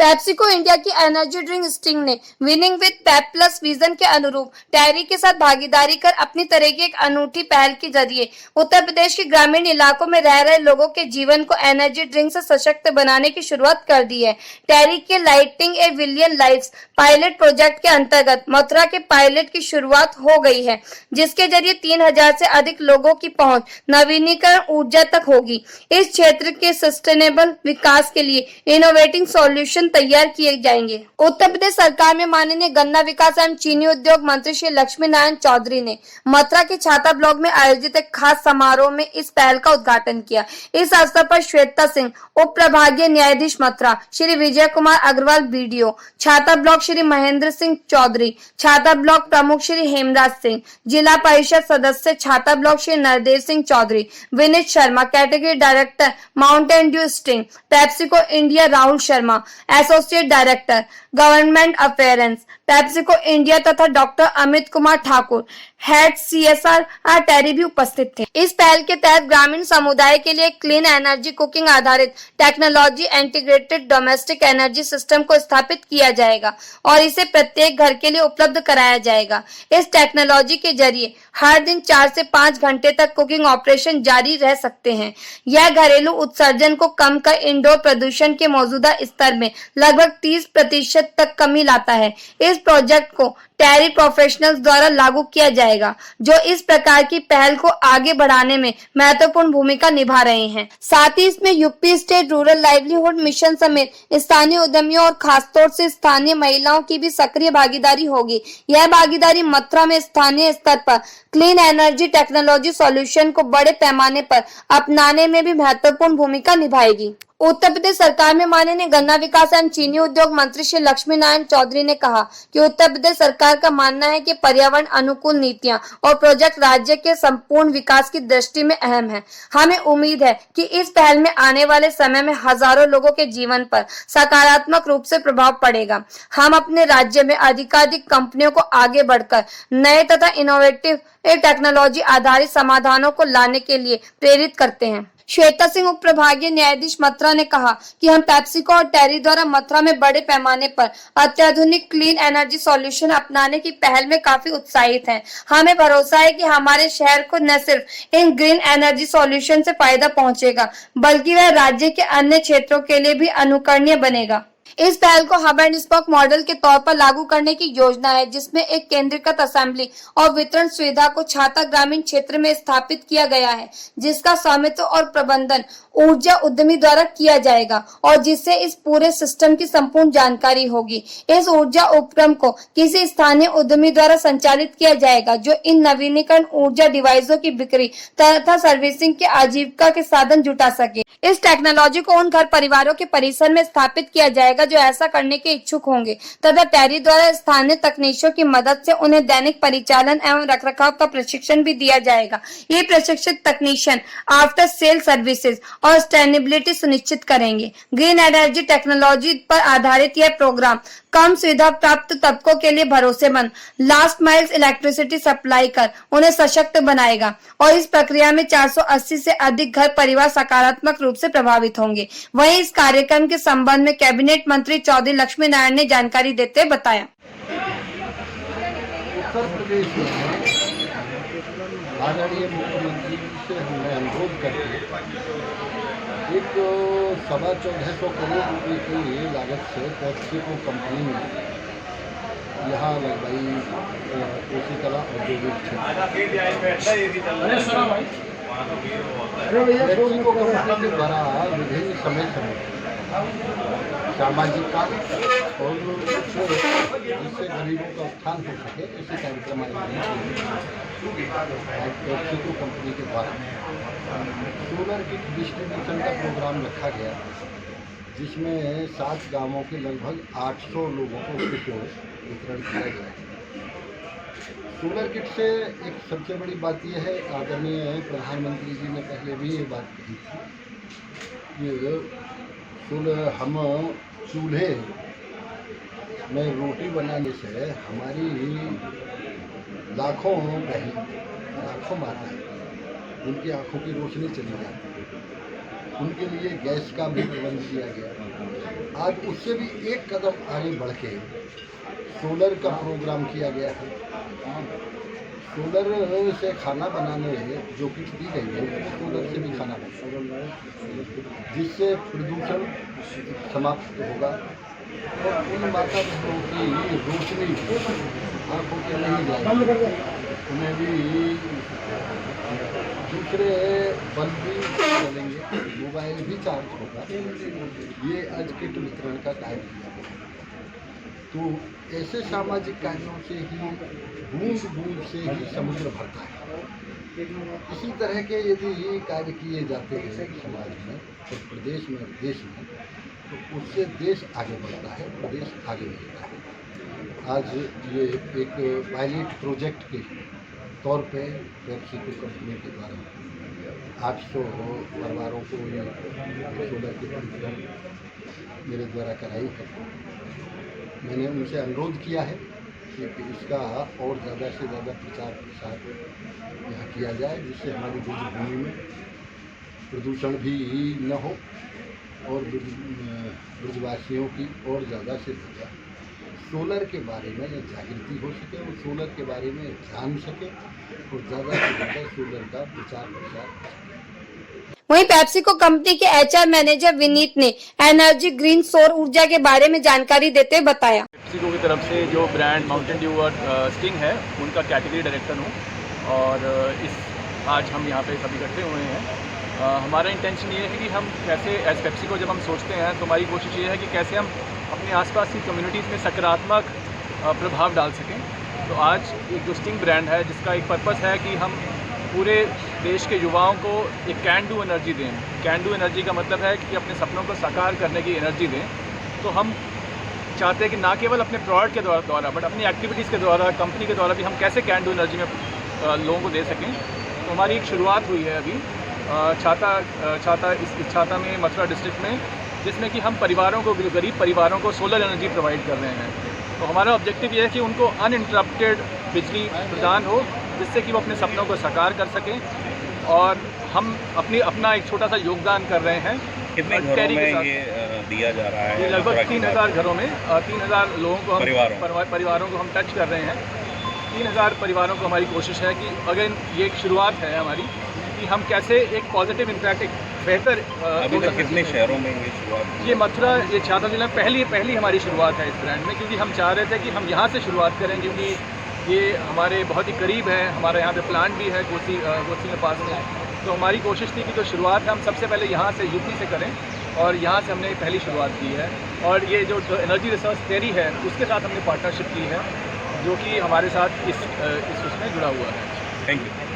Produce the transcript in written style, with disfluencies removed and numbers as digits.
PepsiCo India की energy drink sting ने winning with Pep plus vision के अनुरूप टैरी के साथ भागीदारी कर अपनी तरह की एक अनूठी पहल के जरिए उत्तर प्रदेश के ग्रामीण इलाकों में रह रहे लोगों के जीवन को एनर्जी ड्रिंक से सशक्त बनाने की शुरुआत कर दी है। टैरी के लाइटिंग ए बिलियन लाइव्स पायलट प्रोजेक्ट के अंतर्गत मथुरा के पायलट की शुरुआत हो गई है, जिसके जरिए 3000 से अधिक लोगों की पहुंच नवीनीकरण ऊर्जा तक होगी। इस क्षेत्र के सस्टेनेबल विकास के लिए इनोवेटिव सॉल्यूशन तैयार किए जाएंगे। उत्तर प्रदेश सरकार में माननीय गन्ना विकास एवं चीनी उद्योग मंत्री श्री लक्ष्मी नारायण चौधरी ने मथुरा के छाता ब्लॉक में आयोजित एक खास समारोह में इस पहल का उद्घाटन किया। इस अवसर पर श्वेता सिंह, उप प्रभागीय न्यायाधीश मथुरा श्री विजय कुमार अग्रवाल बीडीओ, छाता ब्लॉक श्री महेंद्र सिंह चौधरी, छाता ब्लॉक प्रमुख श्री हेमराज सिंह, जिला परिषद सदस्य Chhata block Shri Nardev Singh Chaudhary, Vineet Sharma category director mountain dew sting, PepsiCo India Rahul Sharma associate director government affairs PepsiCo India तथा doctor Amit Kumar Thakur head CSR TERI भी उपस्थित थे। इस पहल के तहत ग्रामीण समुदाय के लिए क्लीन एनर्जी कुकिंग आधारित technology integrated domestic energy system को स्थापित किया जाएगा और इसे प्रत्येक घर के लिए उपलब्ध कराया जाएगा। इस टेक्नोलॉजी के जरिए हर दिन 4 से 5 घंटे तक कुकिंग ऑपरेशन जारी रह सकते हैं। यह घरेलू उत्सर्जन को कम कर इंडोर प्रदूषण के मौजूदा स्तर में लगभग 30% तक कमी लाता है। इस प्रोजेक्ट को टैरी प्रोफेशनल्स द्वारा लागू किया जाएगा, जो इस प्रकार की पहल को आगे बढ़ाने में महत्वपूर्ण भूमिका निभा रहे हैं। साथ ही इसमें UP state rural livelihood mission समेत स्थानीय उद्यमियों और खासतौर से स्थानीय महिलाओं की भी सक्रिय भागीदारी होगी। यह भागीदारी मथुरा में स्थानीय स्तर पर क्लीन एनर्जी टेक्नोलॉजी सॉल्यूशन को बड़े पैमाने पर अपनाने में भी महत्वपूर्ण भूमिका निभाएगी। उत्तर प्रदेश सरकार में माननीय गन्ना विकास एवं चीनी उद्योग मंत्री श्री लक्ष्मी नारायण चौधरी ने कहा कि उत्तर प्रदेश सरकार का मानना है कि पर्यावरण अनुकूल नीतियां और प्रोजेक्ट राज्य के संपूर्ण विकास की दृष्टि में अहम है। हमें उम्मीद है कि इस पहल में आने वाले समय में हजारों लोगों के जीवन पर सकारात्मक रूप से प्रभाव पड़ेगा। हम अपने राज्य में अधिकाधिक कंपनियों को आगे बढ़कर नए तथा इनोवेटिव टेक्नोलॉजी आधारित समाधानों को लाने के लिए प्रेरित करते हैं। श्वेता सिंह, उप प्रभागीय न्यायाधीश मथुरा ने कहा कि हम पेप्सिको और टैरी द्वारा मथुरा में बड़े पैमाने पर अत्याधुनिक क्लीन एनर्जी सॉल्यूशन अपनाने की पहल में काफी उत्साहित हैं। हमें भरोसा है कि हमारे शहर को न सिर्फ इन ग्रीन एनर्जी सॉल्यूशन से फायदा पहुंचेगा, बल्कि वह राज्य के अन्य क्षेत्रों के लिए भी अनुकरणीय बनेगा। इस पहल को हब एंड स्पोक मॉडल के तौर पर लागू करने की योजना है, जिसमें एक केंद्रीकृत असेंबली और वितरण सुविधा को छाता ग्रामीण क्षेत्र में स्थापित किया गया है, जिसका स्वामित्व और प्रबंधन ऊर्जा उद्यमी द्वारा किया जाएगा और जिससे इस पूरे सिस्टम की संपूर्ण जानकारी होगी। इस ऊर्जा उपक्रम को किसी स्थानीय उद्यमी द्वारा संचालित किया जाएगा, जो इन नवीनीकरण ऊर्जा डिवाइसों की बिक्री तथा सर्विसिंग के आजीविका के साधन जुटा सके। इस टेक्नोलॉजी को उन घर परिवारों के परिसर में स्थापित किया जाएगा जो ऐसा करने के इच्छुक होंगे तथा टैरी द्वारा स्थानीय तकनीशियों की मदद से उन्हें दैनिक परिचालन एवं रखरखाव का प्रशिक्षण भी दिया जाएगा। ये प्रशिक्षित तकनीशियन आफ्टर सेल सर्विसेज और सस्टेनेबिलिटी सुनिश्चित करेंगे। ग्रीन एनर्जी टेक्नोलॉजी पर आधारित यह प्रोग्राम कम सुविधा प्राप्त तबकों के लिए भरोसेमंद लास्ट माइल्स इलेक्ट्रिसिटी सप्लाई कर उन्हें सशक्त बनाएगा और इस प्रक्रिया में 480 से अधिक घर परिवार सकारात्मक रूप से प्रभावित होंगे। वहीं इस कार्यक्रम के संबंध में कैबिनेट मंत्री चौधरी लक्ष्मी नारायण ने जानकारी देते बताया। उत्तर प्रदेश में आदरणीय मुख्यमंत्री से हमने अनुरोध करके एक 1450 करोड़ रुपये की लागत से पेप्सिको कंपनी ने यहाँ लगवाई उसी तरह औद्योगिक पेप्सिको कंपनी के द्वारा विभिन्न समय सामाजिक काम और जिससे गरीबों का उत्थान हो सके ऐसे कार्यक्रम पेप्सिको कंपनी के द्वारा सोलर किट डिस्ट्रीब्यूशन का प्रोग्राम रखा गया, जिसमें 7 गांवों के लगभग 800 लोगों को किट वितरण किया गया। सोलर किट से एक सबसे बड़ी बात यह है, आदरणीय प्रधानमंत्री जी ने पहले भी ये बात कही थी कि हम चूल्हे में रोटी बनाने से हमारी लाखों बहन, लाखों माताएं उनकी आंखों की रोशनी चली जाती है, उनके लिए गैस का भी प्रबंध किया गया। आज उससे भी एक कदम आगे बढ़ के सोलर का प्रोग्राम किया गया है। सोलर से खाना बनाने जो किट दी गई है उसमें सोलर से भी खाना बनेगा, जिससे प्रदूषण समाप्त होगा और उन माता बहनों की रोशनी आँखों के नहीं जाएगी, उन्हें भी दूसरे बल्ब भी चलेंगे, मोबाइल भी चार्ज होगा। ये आज किट वितरण का कार्य किया गया। तो ऐसे सामाजिक कार्यों से ही बूंद बूंद से ही समुद्र भरता है। इसी तरह के यदि ये कार्य किए जाते हैं समाज में और प्रदेश में और देश में, तो उससे देश आगे बढ़ता है, प्रदेश आगे बढ़ता है। आज ये एक पायलट प्रोजेक्ट के तौर पे पेप्सिको कंपनी के द्वारा 800 परिवारों को ये सोलर की वितरण मेरे द्वारा कराई है। मैंने उनसे अनुरोध किया है कि इसका और ज़्यादा से ज़्यादा प्रचार प्रसार यहाँ किया जाए, जिससे हमारी ब्रज भूमि में प्रदूषण भी न हो और ब्रजवासियों की और ज़्यादा से ज़्यादा सोलर के बारे में जागृति हो सके और सोलर के बारे में जान सके और ज़्यादा से ज़्यादा सोलर का प्रचार प्रसार। वहीं पेप्सिको कंपनी के एचआर मैनेजर विनीत ने एनर्जी ग्रीन सौर ऊर्जा के बारे में जानकारी देते हुए बताया। पेप्सिको की तरफ से जो ब्रांड माउंटेन ड्यू और स्टिंग है उनका कैटेगरी डायरेक्टर हूँ और आज हम यहाँ पे सभी इकट्ठे हुए हैं। हमारा इंटेंशन ये है कि हम कैसे एज पेप्सिको जब हम सोचते हैं तो हमारी कोशिश ये है कि कैसे हम अपने आसपास की कम्युनिटीज़ में सकारात्मक प्रभाव डाल सकें। तो आज एक जो स्टिंग ब्रांड है जिसका एक पर्पस है कि हम पूरे देश के युवाओं को एक कैन डू एनर्जी दें। कैन डू एनर्जी का मतलब है कि अपने सपनों को साकार करने की एनर्जी दें। तो हम चाहते हैं कि ना केवल अपने प्रोडक्ट के द्वारा बट अपनी एक्टिविटीज़ के द्वारा, कंपनी के द्वारा भी हम कैसे कैन डू एनर्जी में लोगों को दे सकें। तो हमारी एक शुरुआत हुई है अभी छाता में मथुरा डिस्ट्रिक्ट में, जिसमें कि हम परिवारों को, गरीब परिवारों को सोलर एनर्जी प्रोवाइड कर रहे हैं। तो हमारा ऑब्जेक्टिव ये है कि उनको अनइंटरप्टेड बिजली प्रदान हो, जिससे कि वो अपने सपनों को साकार कर सकें और हम अपना एक छोटा सा योगदान कर रहे हैं। कितने घरों में ये दिया जा रहा है? लगभग 3000 घरों में 3000 लोगों को हम परिवारों को हम टच कर रहे हैं। 3000 परिवारों को हमारी कोशिश है कि अगर ये एक शुरुआत है हमारी कि हम कैसे एक पॉजिटिव इम्पैक्ट, एक बेहतर अभी तक कितने शहरों में ये शुरुआत? ये मथुरा, ये छाता जिला पहली हमारी शुरुआत है इस ब्रांड में, क्योंकि हम चाह रहे थे कि हम यहाँ से शुरुआत करें, क्योंकि ये हमारे बहुत ही करीब है। हमारे यहाँ पे प्लांट भी है कोसी के पास में। तो हमारी कोशिश थी कि जो शुरुआत है हम सबसे पहले यहाँ से यूपी से करें और यहाँ से हमने पहली शुरुआत की है। और ये जो एनर्जी रिसर्च थ्योरी है उसके साथ हमने पार्टनरशिप की है, जो कि हमारे साथ इस उसमें जुड़ा हुआ है। Thank you.